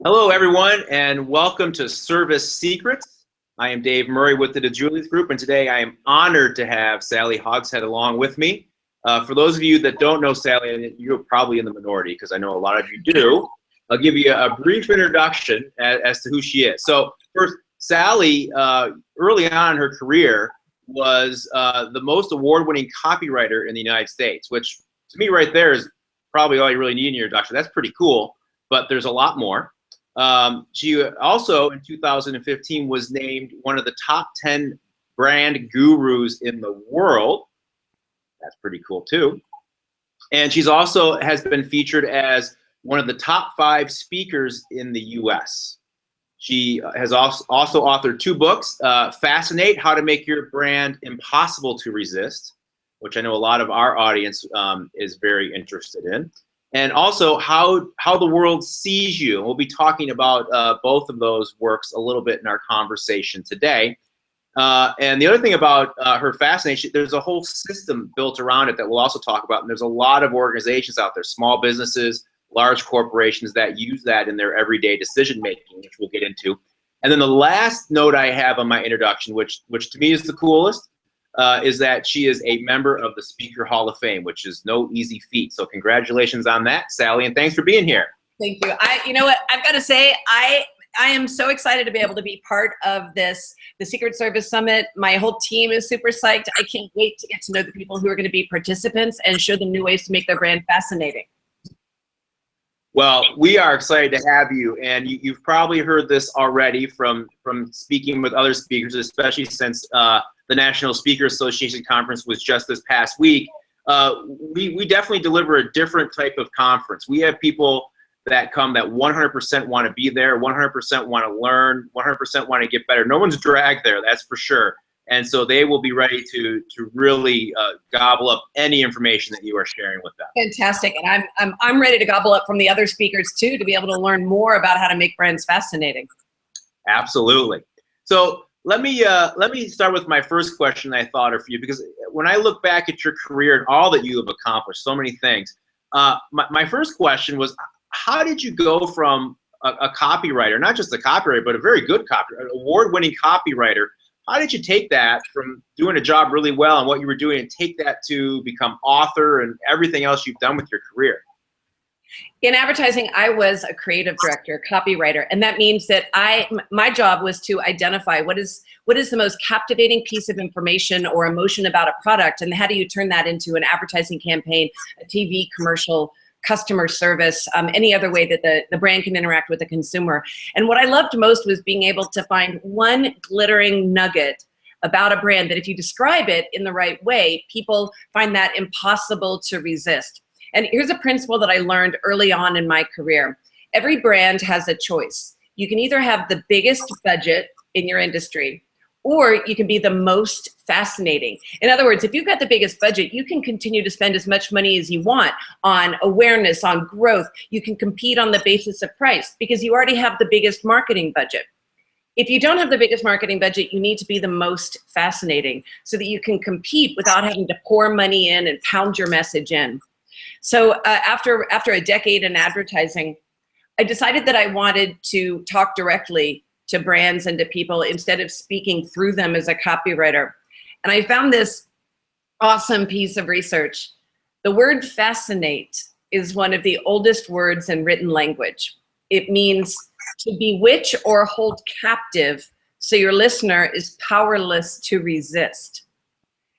Hello, everyone, and welcome to Service Secrets. I am Dave Murray with the DeJulius Group, and today I am honored to have Sally Hogshead along with me. For those of you that don't know Sally, and you're probably in the minority because I know a lot of you do, I'll give you a brief introduction as to who she is. So first, Sally, early on in her career, was the most award-winning copywriter in the United States, which to me right there is probably all you really need in your introduction. That's pretty cool, but there's a lot more. She also, in 2015, was named one of the top 10 brand gurus in the world. That's pretty cool, too. And she's also has been featured as one of the top 5 speakers in the U.S. She has also authored 2 books, Fascinate, How to Make Your Brand Impossible to Resist, which I know a lot of our audience is very interested in. And also how the world sees you. And we'll be talking about both of those works a little bit in our conversation today. And the other thing about her fascination, there's a whole system built around it that we'll also talk about. And there's a lot of organizations out there, small businesses, large corporations that use that in their everyday decision making, which we'll get into. And then the last note I have on my introduction, which to me is the coolest, is that she is a member of the Speaker Hall of Fame, which is no easy feat. So congratulations on that, Sally, and thanks for being here. Thank you. You know what, I've got to say, I am so excited to be able to be part of the Secret Service Summit. My whole team is super psyched. I can't wait to get to know the people who are going to be participants and show them new ways to make their brand fascinating. Well, we are excited to have you, and you've probably heard this already from speaking with other speakers, especially since the National Speaker Association Conference was just this past week. We definitely deliver a different type of conference. We have people that come that 100% want to be there, 100% want to learn, 100% want to get better. No one's dragged there, that's for sure. And so they will be ready to really gobble up any information that you are sharing with them. Fantastic, and I'm ready to gobble up from the other speakers too to be able to learn more about how to make brands fascinating. Absolutely. So let me start with my first question I thought of for you, because when I look back at your career and all that you have accomplished, so many things, my first question was, how did you go from a copywriter, not just a copywriter, but a very good copywriter, award-winning copywriter? How did you take that from doing a job really well and what you were doing and take that to become author and everything else you've done with your career? In advertising, I was a creative director, copywriter, and that means that my job was to identify what is the most captivating piece of information or emotion about a product, and how do you turn that into an advertising campaign, a TV commercial, customer service, any other way that the brand can interact with the consumer. And what I loved most was being able to find one glittering nugget about a brand that if you describe it in the right way, people find that impossible to resist. And here's a principle that I learned early on in my career. Every brand has a choice. You can either have the biggest budget in your industry, or you can be the most fascinating. In other words, if you've got the biggest budget, you can continue to spend as much money as you want on awareness, on growth. You can compete on the basis of price because you already have the biggest marketing budget. If you don't have the biggest marketing budget, you need to be the most fascinating so that you can compete without having to pour money in and pound your message in. So after a decade in advertising, I decided that I wanted to talk directly to brands and to people instead of speaking through them as a copywriter. And I found this awesome piece of research. The word fascinate is one of the oldest words in written language. It means to bewitch or hold captive so your listener is powerless to resist.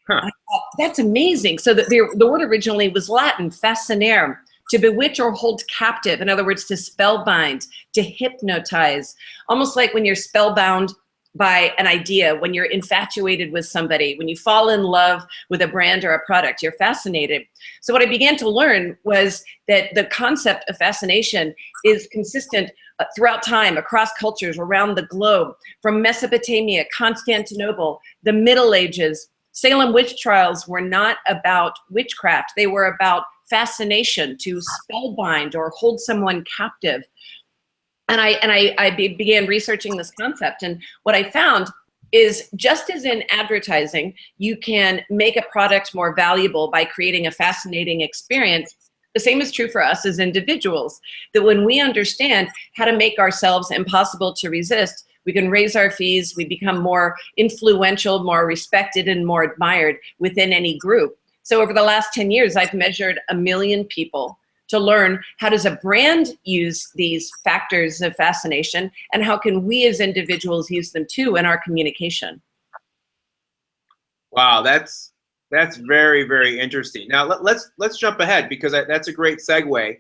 Huh. I thought, that's amazing. So the word originally was Latin, fascinare, to bewitch or hold captive. In other words, to spellbind, to hypnotize. Almost like when you're spellbound by an idea, when you're infatuated with somebody, when you fall in love with a brand or a product, you're fascinated. So what I began to learn was that the concept of fascination is consistent throughout time, across cultures, around the globe, from Mesopotamia, Constantinople, the Middle Ages. Salem witch trials were not about witchcraft. They were about fascination, to spellbind or hold someone captive. And I began researching this concept. And what I found is, just as in advertising, you can make a product more valuable by creating a fascinating experience. The same is true for us as individuals, that when we understand how to make ourselves impossible to resist, we can raise our fees, we become more influential, more respected, and more admired within any group. So over the last 10 years, I've measured 1 million people to learn how does a brand use these factors of fascination, and how can we as individuals use them too in our communication. Wow, that's very, very interesting. Now let's jump ahead, because that's a great segue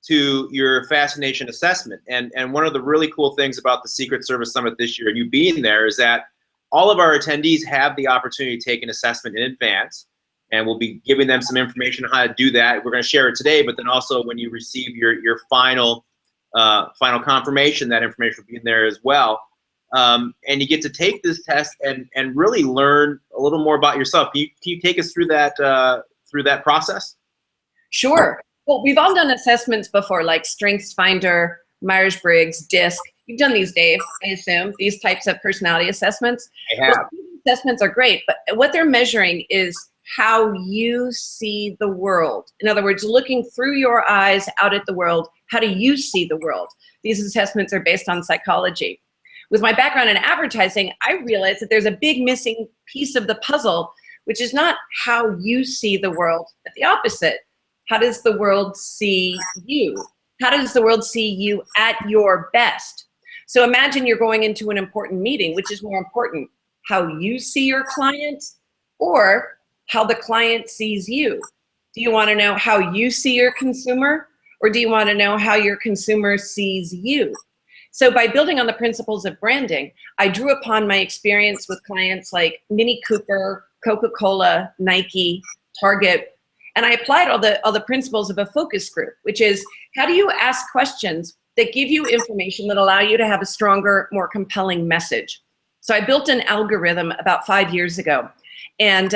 to your fascination assessment. And one of the really cool things about the Secret Service Summit this year, and you being there, is that all of our attendees have the opportunity to take an assessment in advance, and we'll be giving them some information on how to do that. We're going to share it today, but then also when you receive your final confirmation, that information will be in there as well. And you get to take this test and really learn a little more about yourself. Can you take us through that process? Sure. Well, we've all done assessments before, like StrengthsFinder, Myers-Briggs, DISC. You've done these, Dave, I assume, these types of personality assessments. I have. Well, these assessments are great, but what they're measuring is how you see the world. In other words, looking through your eyes out at the world, how do you see the world? These assessments are based on psychology. With my background in advertising, I realized that there's a big missing piece of the puzzle, which is not how you see the world, but the opposite. How does the world see you? How does the world see you at your best? So imagine you're going into an important meeting. Which is more important, how you see your client or how the client sees you? Do you want to know how you see your consumer, or do you want to know how your consumer sees you? So by building on the principles of branding, I drew upon my experience with clients like Mini Cooper, Coca-Cola, Nike, Target, and I applied all the principles of a focus group, which is, how do you ask questions that give you information that allow you to have a stronger, more compelling message? So I built an algorithm about 5 years ago, and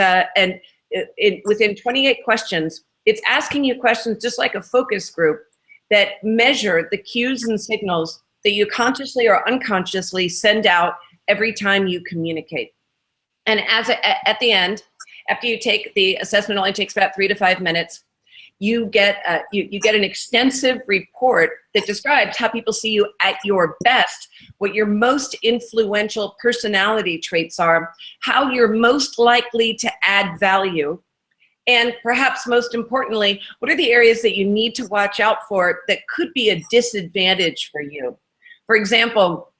within 28 questions, it's asking you questions just like a focus group that measure the cues and signals that you consciously or unconsciously send out every time you communicate. And at the end, after you take the assessment, only takes about 3 to 5 minutes, you get an extensive report that describes how people see you at your best, what your most influential personality traits are, how you're most likely to add value, and perhaps most importantly, what are the areas that you need to watch out for that could be a disadvantage for you. For example,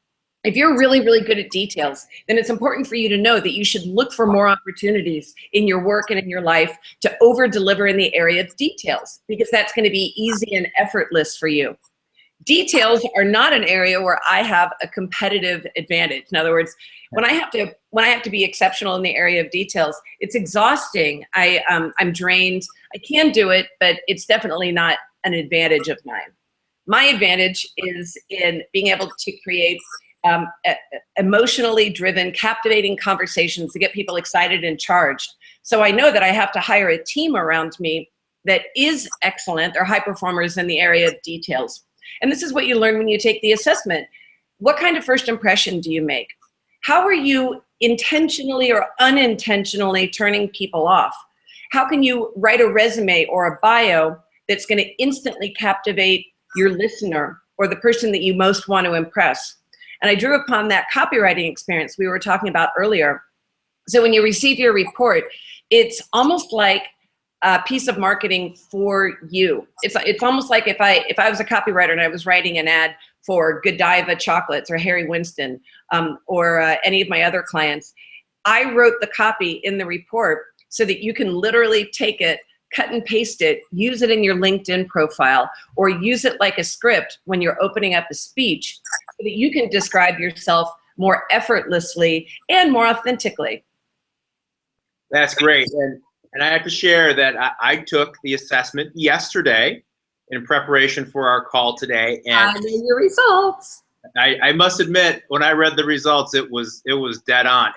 if you're really, really good at details, then it's important for you to know that you should look for more opportunities in your work and in your life to over-deliver in the area of details, because that's going to be easy and effortless for you. Details are not an area where I have a competitive advantage. In other words, when I have to be exceptional in the area of details, it's exhausting. I'm drained. I can do it, but it's definitely not an advantage of mine. My advantage is in being able to create emotionally driven, captivating conversations to get people excited and charged. So I know that I have to hire a team around me that is excellent. They're high performers in the area of details. And this is what you learn when you take the assessment. What kind of first impression do you make? How are you intentionally or unintentionally turning people off? How can you write a resume or a bio that's going to instantly captivate your listener or the person that you most want to impress? And I drew upon that copywriting experience we were talking about earlier. So when you receive your report, it's almost like a piece of marketing for you. It's almost like if I was a copywriter and I was writing an ad for Godiva chocolates or Harry Winston or any of my other clients, I wrote the copy in the report so that you can literally take it, cut and paste it, use it in your LinkedIn profile, or use it like a script when you're opening up a speech so that you can describe yourself more effortlessly and more authentically. That's great. And I have to share that I took the assessment yesterday in preparation for our call today. And I know your results. I must admit, when I read the results, it was dead on.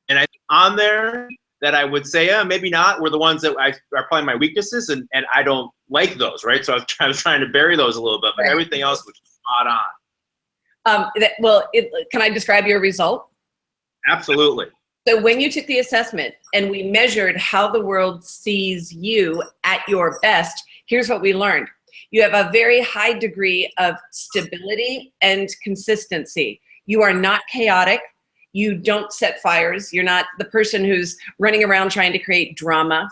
And I on there that I would say, maybe not, were the ones that are probably my weaknesses, and I don't like those, right? So I was trying to bury those a little bit, but everything else was spot on. Can I describe your result? Absolutely. So when you took the assessment and we measured how the world sees you at your best, here's what we learned. You have a very high degree of stability and consistency. You are not chaotic. You don't set fires. You're not the person who's running around trying to create drama.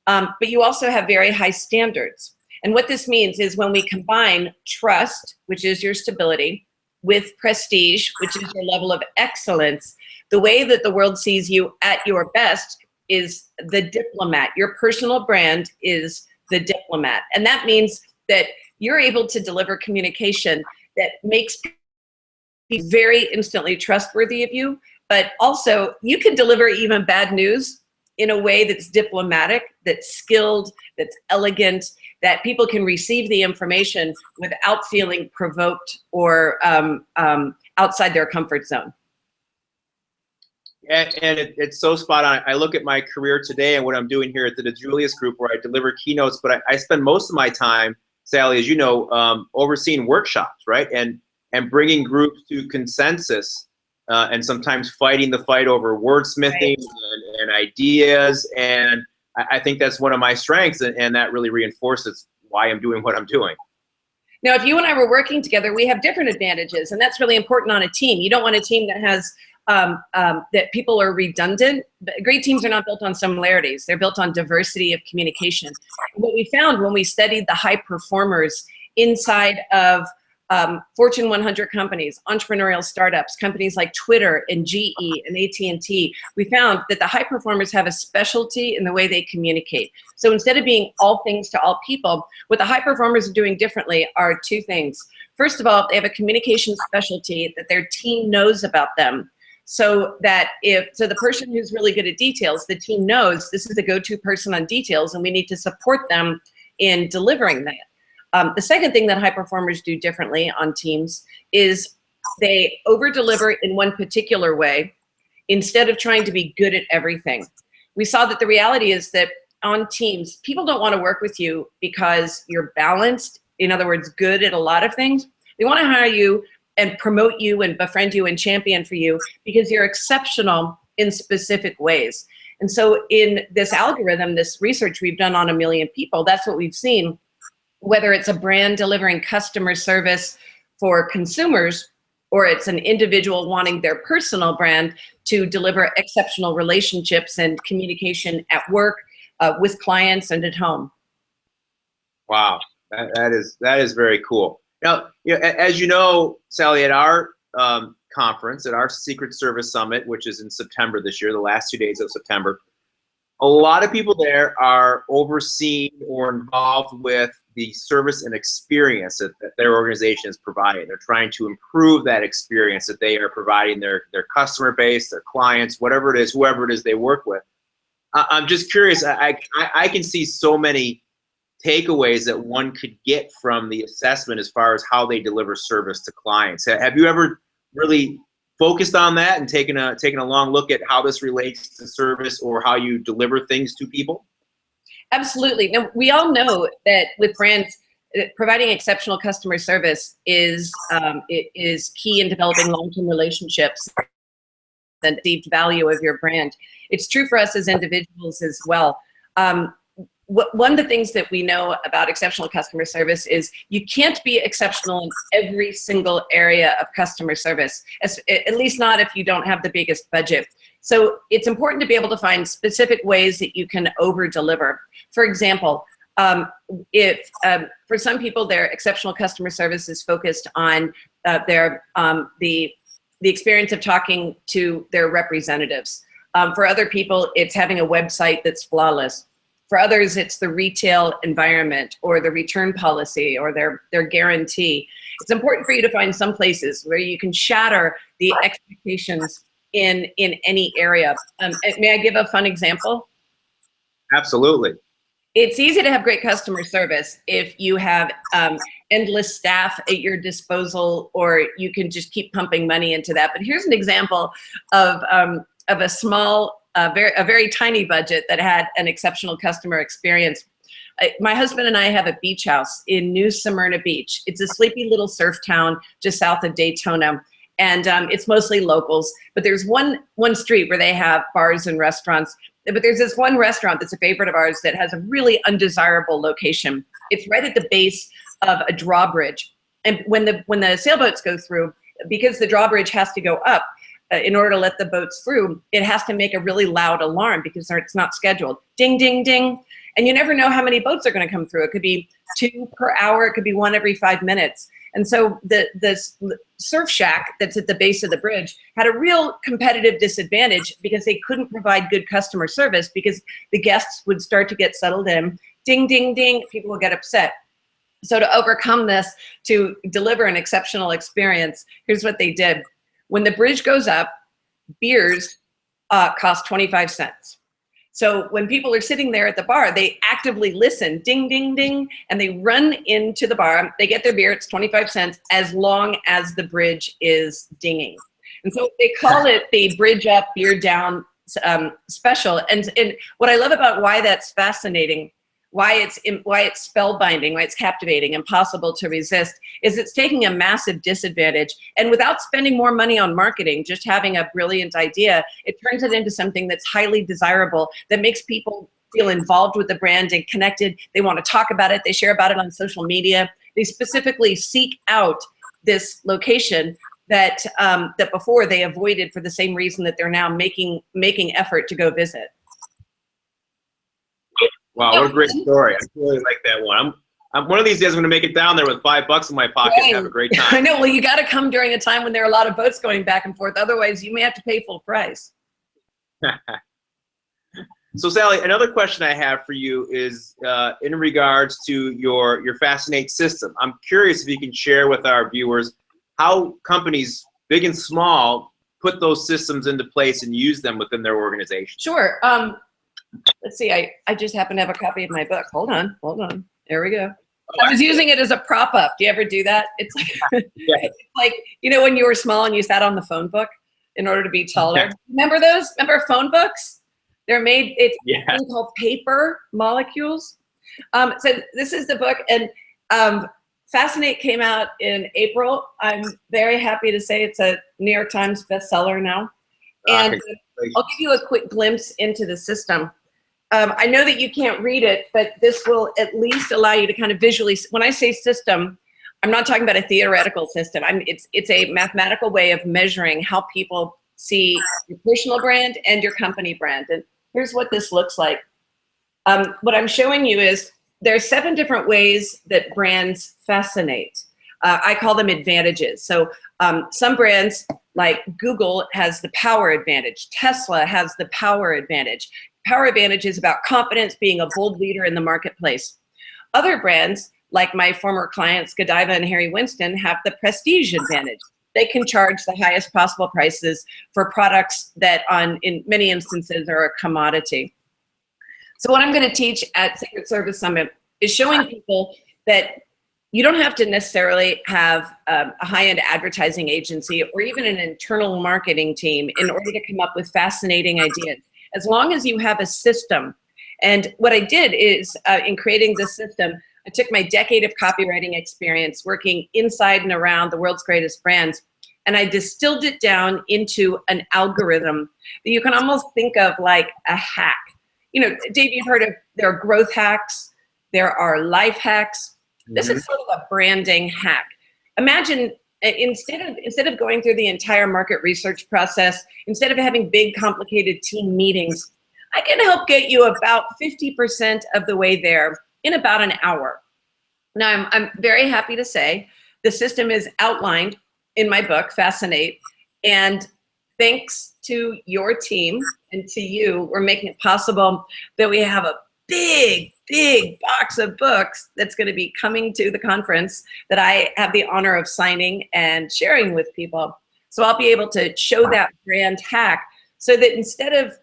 But you also have very high standards. And what this means is when we combine trust, which is your stability, with prestige, which is your level of excellence, the way that the world sees you at your best is the diplomat. Your personal brand is the diplomat. And that means that you're able to deliver communication that makes people very instantly trustworthy of you, but also you can deliver even bad news in a way that's diplomatic, that's skilled, that's elegant, that people can receive the information without feeling provoked or outside their comfort zone. And it's so spot on. I look at my career today and what I'm doing here at the DeJulius Group, where I deliver keynotes, but I spend most of my time, Sally, as you know, overseeing workshops, right? And bringing groups to consensus, and sometimes fighting the fight over wordsmithing and ideas. And I think that's one of my strengths, and that really reinforces why I'm doing what I'm doing. Now, if you and I were working together, we have different advantages, and that's really important on a team. You don't want a team that has that people are redundant. Great teams are not built on similarities. They're built on diversity of communication. And what we found when we studied the high performers inside of Fortune 100 companies, entrepreneurial startups, companies like Twitter and GE and AT&T, we found that the high performers have a specialty in the way they communicate. So instead of being all things to all people, what the high performers are doing differently are two things. First of all, they have a communication specialty that their team knows about them. So that the person who's really good at details, the team knows this is the go-to person on details and we need to support them in delivering that. The second thing that high performers do differently on teams is they over-deliver in one particular way instead of trying to be good at everything. We saw that the reality is that on teams, people don't want to work with you because you're balanced, in other words, good at a lot of things. They want to hire you and promote you and befriend you and champion for you because you're exceptional in specific ways. And so in this algorithm, this research we've done on 1 million people, that's what we've seen. Whether it's a brand delivering customer service for consumers, or it's an individual wanting their personal brand to deliver exceptional relationships and communication at work, with clients and at home. Wow, that is very cool. Now, as you know, Sally, at our conference, at our Secret Service Summit, which is in September this year, the last 2 days of September, a lot of people there are overseeing or involved with the service and experience that their organization is providing. They're trying to improve that experience that they are providing their customer base, their clients, whatever it is, whoever it is they work with. I'm just curious, I can see so many takeaways that one could get from the assessment as far as how they deliver service to clients. Have you ever really focused on that and taken a long look at how this relates to service or how you deliver things to people? Absolutely. Now, we all know that with brands, providing exceptional customer service is key in developing long-term relationships and the value of your brand. It's true for us as individuals as well. One of the things that we know about exceptional customer service is you can't be exceptional in every single area of customer service, at least not if you don't have the biggest budget. So it's important to be able to find specific ways that you can over-deliver. For example, for some people, their exceptional customer service is focused on the experience of talking to their representatives. For other people, it's having a website that's flawless. For others, it's the retail environment or the return policy or their guarantee. It's important for you to find some places where you can shatter the expectations in any area. May I give a fun example? Absolutely. It's easy to have great customer service if you have endless staff at your disposal, or you can just keep pumping money into that. But here's an example of a small, a very tiny budget that had an exceptional customer experience. My husband and I have a beach house in New Smyrna Beach. It's a sleepy little surf town just south of Daytona. And it's mostly locals, but there's one street where they have bars and restaurants. But there's this one restaurant that's a favorite of ours that has a really undesirable location. It's right at the base of a drawbridge. And when the sailboats go through, because the drawbridge has to go up in order to let the boats through, it has to make a really loud alarm because it's not scheduled. Ding, ding, ding. And you never know how many boats are going to come through. It could be 2 per hour. It could be 1 every 5 minutes. And so the surf shack that's at the base of the bridge had a real competitive disadvantage because they couldn't provide good customer service because the guests would start to get settled in. Ding, ding, ding. People will get upset. So to overcome this, to deliver an exceptional experience, here's what they did. When the bridge goes up, beers cost 25 cents. So when people are sitting there at the bar, they actively listen, ding, ding, ding, and they run into the bar. They get their beer, it's 25 cents, as long as the bridge is dinging. And so they call it the bridge up, beer down special. And what I love about why that's fascinating, why it's spellbinding, why it's captivating, impossible to resist, is it's taking a massive disadvantage. And without spending more money on marketing, just having a brilliant idea, it turns it into something that's highly desirable, that makes people feel involved with the brand and connected. They want to talk about it. They share about it on social media. They specifically seek out this location that that before they avoided for the same reason that they're now making effort to go visit. Wow, what a great story. I really like that one. I'm one of these days I'm going to make it down there with $5 in my pocket and have a great time. I know. Well, you got to come during a time when there are a lot of boats going back and forth. Otherwise, you may have to pay full price. So, Sally, another question I have for you is in regards to your Fascinate system. I'm curious if you can share with our viewers how companies, big and small, put those systems into place and use them within their organization. Sure. Let's see, I just happen to have a copy of my book. Hold on. There we go. I was using it as a prop up. Do you ever do that? It's like, yeah. It's like, you know, when you were small and you sat on the phone book in order to be taller. Yeah. Remember those? Remember phone books? They're made, it's something called paper molecules. So this is the book, and Fascinate came out in April. I'm very happy to say it's a New York Times bestseller now. And I'll give you a quick glimpse into the system. I know that you can't read it, but this will at least allow you to kind of visually, when I say system, I'm not talking about a theoretical system. It's a mathematical way of measuring how people see your personal brand and your company brand. And here's what this looks like. What I'm showing you is there's 7 different ways that brands fascinate. I call them advantages. So some brands like Google has the power advantage. Tesla has the power advantage. Power advantage is about confidence, being a bold leader in the marketplace. Other brands, like my former clients, Godiva and Harry Winston, have the prestige advantage. They can charge the highest possible prices for products that in many instances are a commodity. So what I'm going to teach at Secret Service Summit is showing people that you don't have to necessarily have a high-end advertising agency or even an internal marketing team in order to come up with fascinating ideas, as long as you have a system. And what I did is, in creating this system, I took my decade of copywriting experience working inside and around the world's greatest brands, and I distilled it down into an algorithm that you can almost think of like a hack. You know, Dave, you've heard of, there are growth hacks, there are life hacks. This is sort of a branding hack. Imagine instead of going through the entire market research process, instead of having big, complicated team meetings, I can help get you about 50% of the way there in about an hour. Now, I'm very happy to say the system is outlined in my book, Fascinate, and thanks to your team and to you, we're making it possible that we have a big box of books that's going to be coming to the conference that I have the honor of signing and sharing with people. So I'll be able to show that brand hack so that instead of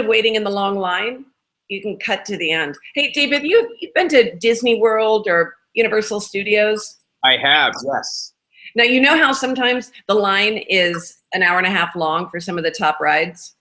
waiting in the long line, you can cut to the end. Hey, Dave, have you been to Disney World or Universal Studios? I have, yes. Now, you know how sometimes the line is an hour and a half long for some of the top rides?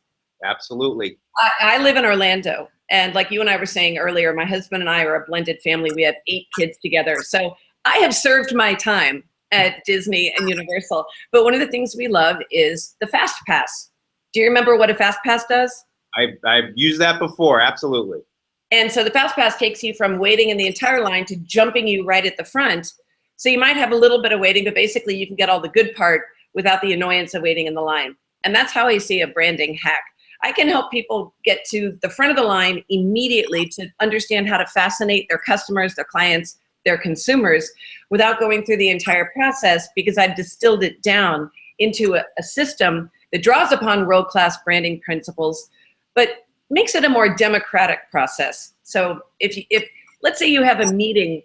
Absolutely. I live in Orlando. And like you and I were saying earlier, my husband and I are a blended family. We have 8 kids together. So I have served my time at Disney and Universal. But one of the things we love is the Fast Pass. Do you remember what a Fast Pass does? I've used that before, absolutely. And so the Fast Pass takes you from waiting in the entire line to jumping you right at the front. So you might have a little bit of waiting, but basically you can get all the good part without the annoyance of waiting in the line. And that's how I see a branding hack. I can help people get to the front of the line immediately to understand how to fascinate their customers, their clients, their consumers without going through the entire process, because I've distilled it down into a system that draws upon world-class branding principles, but makes it a more democratic process. So if let's say you have a meeting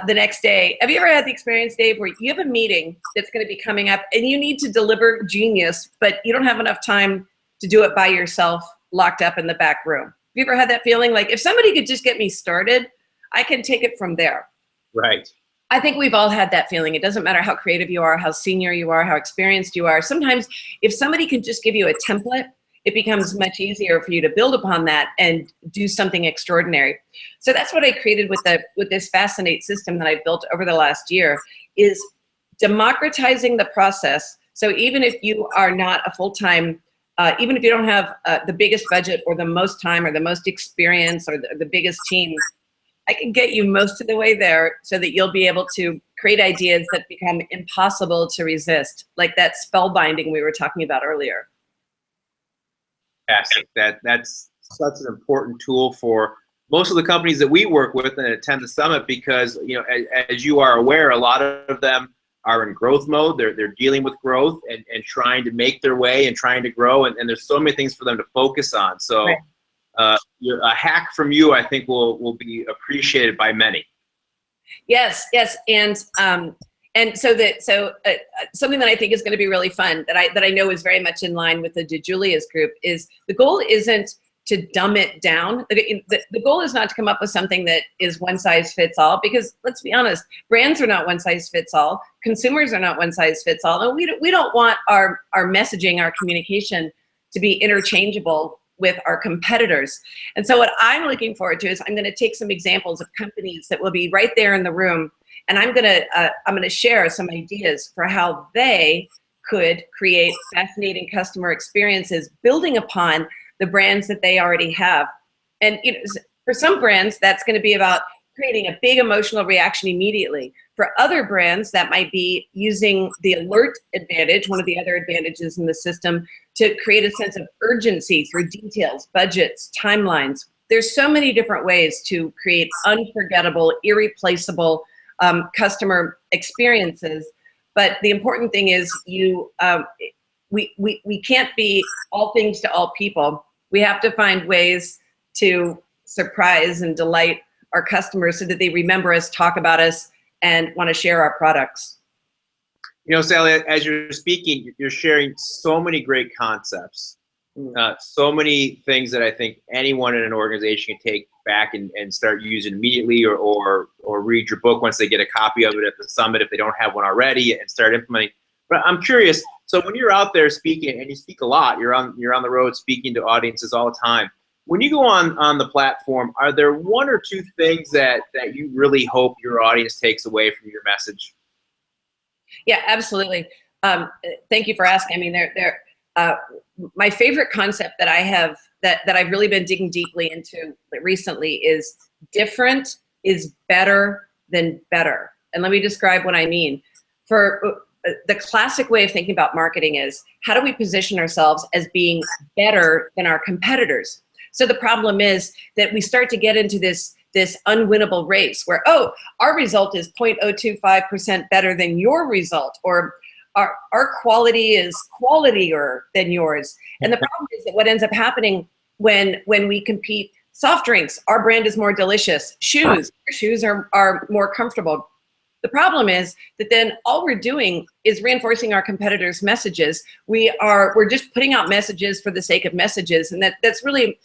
the next day. Have you ever had the experience, Dave, where you have a meeting that's going to be coming up and you need to deliver genius, but you don't have enough time to do it by yourself, locked up in the back room? Have you ever had that feeling? Like, if somebody could just get me started, I can take it from there. Right. I think we've all had that feeling. It doesn't matter how creative you are, how senior you are, how experienced you are. Sometimes if somebody can just give you a template, it becomes much easier for you to build upon that and do something extraordinary. So that's what I created with this Fascinate system that I built over the last year, is democratizing the process. So even if you are not a full-time, even if you don't have the biggest budget or the most time or the most experience or the biggest team, I can get you most of the way there so that you'll be able to create ideas that become impossible to resist, like that spellbinding we were talking about earlier. Fantastic. That's such an important tool for most of the companies that we work with and attend the summit, because, you know, as you are aware, a lot of them are in growth mode. They're dealing with growth and trying to make their way and trying to grow, and there's so many things for them to focus on. So right. A hack from you, I think, will be appreciated by many. Yes, and so something that I think is going to be really fun, that I know is very much in line with the DeJulia's group, is the goal isn't to dumb it down. The goal is not to come up with something that is one size fits all, because let's be honest, brands are not one size fits all. Consumers are not one size fits all. And we don't want our messaging, our communication to be interchangeable with our competitors. And so what I'm looking forward to is I'm going to take some examples of companies that will be right there in the room, and I'm going to share some ideas for how they could create fascinating customer experiences building upon the brands that they already have. And you know, for some brands, that's going to be about creating a big emotional reaction immediately. For other brands, that might be using the alert advantage, one of the other advantages in the system, to create a sense of urgency through details, budgets, timelines. There's so many different ways to create unforgettable, irreplaceable customer experiences. But the important thing is we can't be all things to all people. We have to find ways to surprise and delight our customers so that they remember us, talk about us, and want to share our products. You know, Sally, as you're speaking, you're sharing so many great concepts, so many things that I think anyone in an organization can take back and start using immediately, or read your book once they get a copy of it at the summit if they don't have one already, and start implementing. But I'm curious, so when you're out there speaking, and you speak a lot, you're on the road speaking to audiences all the time. When you go on the platform, are there one or two things that you really hope your audience takes away from your message? Yeah, absolutely. Thank you for asking. I mean, my favorite concept that I have that I've really been digging deeply into recently is different is better than better. And let me describe what I mean. For the classic way of thinking about marketing is, how do we position ourselves as being better than our competitors? So the problem is that we start to get into this unwinnable race where, oh, our result is 0.025% better than your result, or our quality is qualitier than yours. And the problem is that what ends up happening when we compete, soft drinks, our brand is more delicious. Shoes are more comfortable. The problem is that then all we're doing is reinforcing our competitors' messages. We're just putting out messages for the sake of messages, and that's really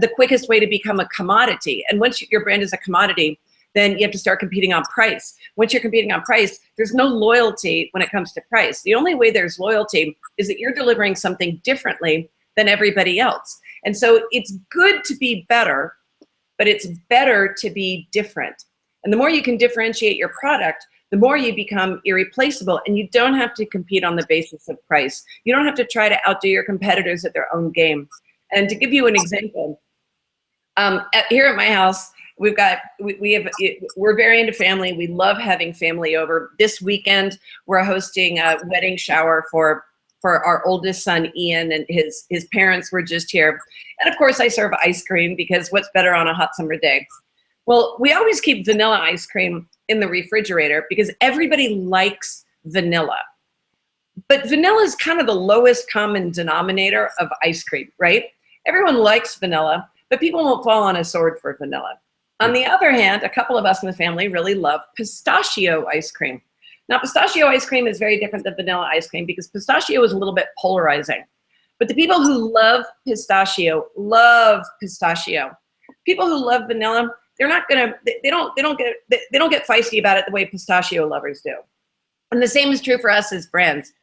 the quickest way to become a commodity. And once your brand is a commodity, then you have to start competing on price. Once you're competing on price, there's no loyalty when it comes to price. The only way there's loyalty is that you're delivering something differently than everybody else. And so it's good to be better, but it's better to be different. And the more you can differentiate your product, the more you become irreplaceable, and you don't have to compete on the basis of price. You don't have to try to outdo your competitors at their own game. And to give you an example, here at my house, we're very into family. We love having family over. This weekend, we're hosting a wedding shower for our oldest son, Ian, and his parents were just here. And of course, I serve ice cream, because what's better on a hot summer day? Well, we always keep vanilla ice cream in the refrigerator because everybody likes vanilla. But vanilla is kind of the lowest common denominator of ice cream, right? Everyone likes vanilla, but people won't fall on a sword for vanilla. On the other hand, a couple of us in the family really love pistachio ice cream. Now, pistachio ice cream is very different than vanilla ice cream because pistachio is a little bit polarizing. But the people who love pistachio love pistachio. People who love vanilla, they don't get feisty about it the way pistachio lovers do. And the same is true for us as brands.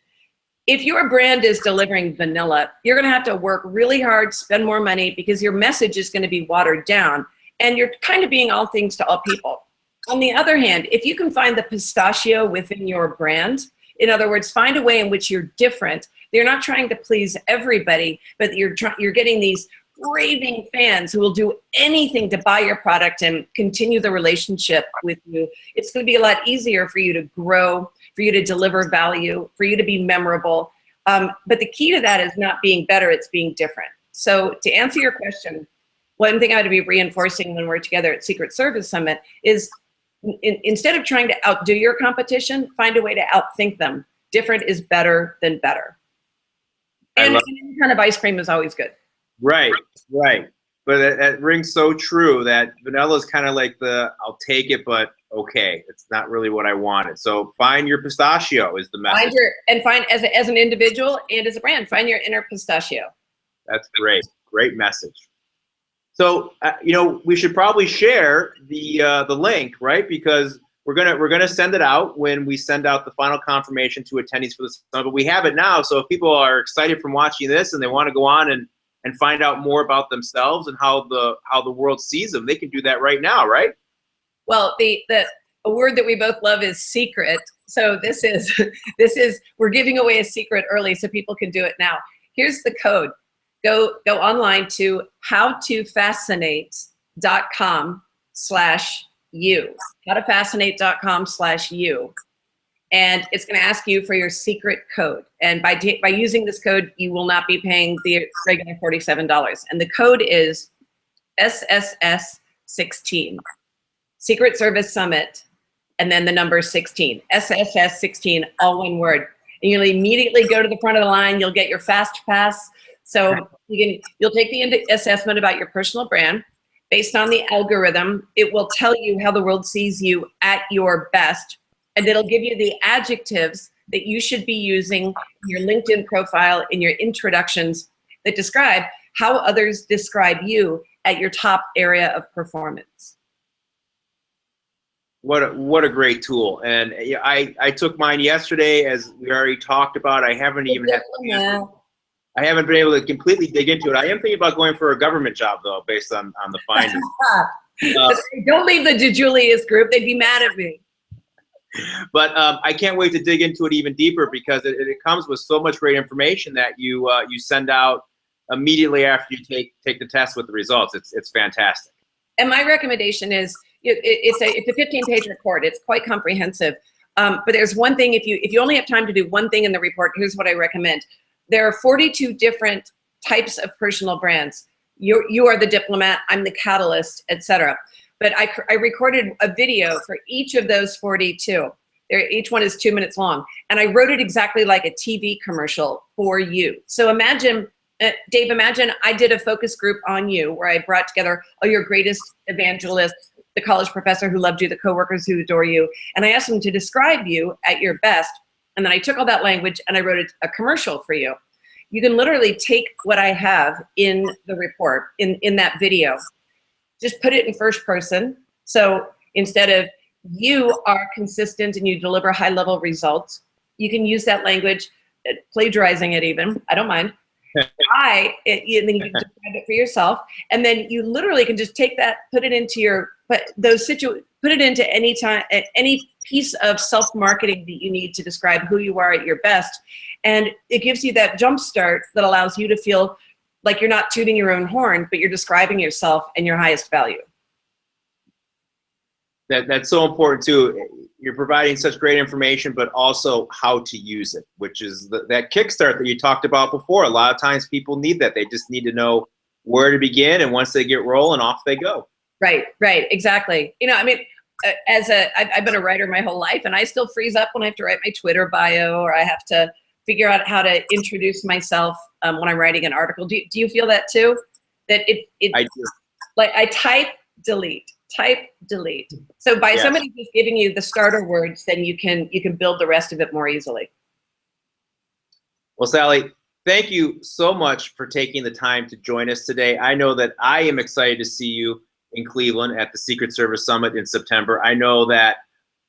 If your brand is delivering vanilla, you're going to have to work really hard, spend more money, because your message is going to be watered down. And you're kind of being all things to all people. On the other hand, if you can find the pistachio within your brand, in other words, find a way in which you're different, they're not trying to please everybody, but you're getting these raving fans who will do anything to buy your product and continue the relationship with you. It's going to be a lot easier for you to grow, for you to deliver value, for you to be memorable. But the key to that is not being better, it's being different. So to answer your question, one thing I would be reinforcing when we're together at Secret Service Summit is instead of trying to outdo your competition, find a way to outthink them. Different is better than better. And any kind of ice cream is always good. Right. But that rings so true that vanilla is kind of like I'll take it, but okay, it's not really what I wanted. So find your pistachio is the message. Find as an individual and as a brand, find your inner pistachio. That's great. Great message. So we should probably share the link, right? Because we're gonna send it out when we send out the final confirmation to attendees for the summit. But we have it now, so if people are excited from watching this and they want to go on and find out more about themselves and how the world sees them, they can do that right now, right? Well, a word that we both love is secret. So this is we're giving away a secret early so people can do it now. Here's the code. Go online to howtofascinate.com/you. howtofascinate.com/you. And it's going to ask you for your secret code. And by using this code, you will not be paying the regular $47. And the code is SSS16. Secret Service Summit, and then the number 16. SSS16, all one word. And you'll immediately go to the front of the line. You'll get your fast pass. So you'll take the assessment about your personal brand. Based on the algorithm, it will tell you how the world sees you at your best. And it'll give you the adjectives that you should be using in your LinkedIn profile, in your introductions, that describe how others describe you at your top area of performance. What a great tool. And I took mine yesterday, as we already talked about. I haven't been able to completely dig into it. I am thinking about going for a government job, though, based on the findings. Don't leave the DeJulius group. They'd be mad at me. But I can't wait to dig into it even deeper, because it comes with so much great information that you send out immediately after you take the test with the results. It's fantastic. And my recommendation is it's a 15-page report. It's quite comprehensive. But there's one thing, if you only have time to do one thing in the report, here's what I recommend. There are 42 different types of personal brands. You are the diplomat, I'm the catalyst, etc. But I recorded a video for each of those 42. Each one is 2 minutes long. And I wrote it exactly like a TV commercial for you. So imagine, Dave, imagine I did a focus group on you where I brought together all your greatest evangelists, the college professor who loved you, the coworkers who adore you. And I asked them to describe you at your best. And then I took all that language and I wrote a commercial for you. You can literally take what I have in the report, in that video, just put it in first person. So instead of you are consistent and you deliver high level results, you can use that language, plagiarizing it even, I don't mind. And then you can describe it for yourself. And then you literally can just take that, put it into any piece of self-marketing that you need to describe who you are at your best. And it gives you that jump start that allows you to feel like you're not tooting your own horn, but you're describing yourself and your highest value. That's so important too. You're providing such great information, but also how to use it, which is that Kickstart that you talked about before. A lot of times people need that. They just need to know where to begin, and once they get rolling, off they go. Right, exactly. You know, I mean, I've been a writer my whole life, and I still freeze up when I have to write my Twitter bio, or I have to figure out how to introduce myself when I'm writing an article. Do you feel that too? That I do. Like I type, delete. So by somebody just giving you the starter words, then you can build the rest of it more easily. Well, Sally, thank you so much for taking the time to join us today. I know that I am excited to see you in Cleveland at the Secret Service Summit in September. I know that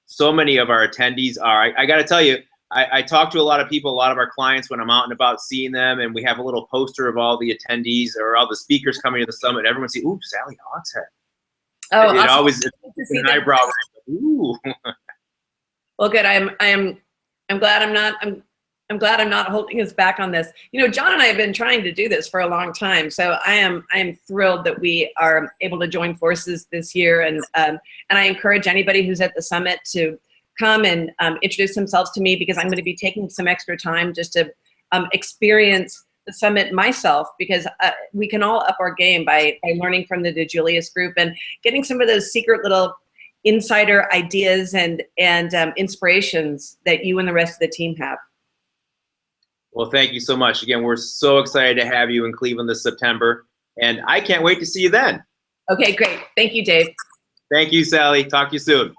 so many of our attendees are. I got to tell you, I talk to a lot of people, a lot of our clients when I'm out and about seeing them, and we have a little poster of all the attendees or all the speakers coming to the summit. Everyone sees, ooh, Sally Hogshead. Oh, it awesome. always it's an eyebrow. Ooh. Well, good. I'm glad I'm glad I'm not holding us back on this. You know, John and I have been trying to do this for a long time, so I am thrilled that we are able to join forces this year. And I encourage anybody who's at the summit to come and introduce themselves to me, because I'm going to be taking some extra time just to experience the summit myself, because we can all up our game by learning from the DeJulius group and getting some of those secret little insider ideas and inspirations that you and the rest of the team have. Well, thank you so much. Again, we're so excited to have you in Cleveland this September, and I can't wait to see you then. Okay, great. Thank you, Dave. Thank you, Sally. Talk to you soon.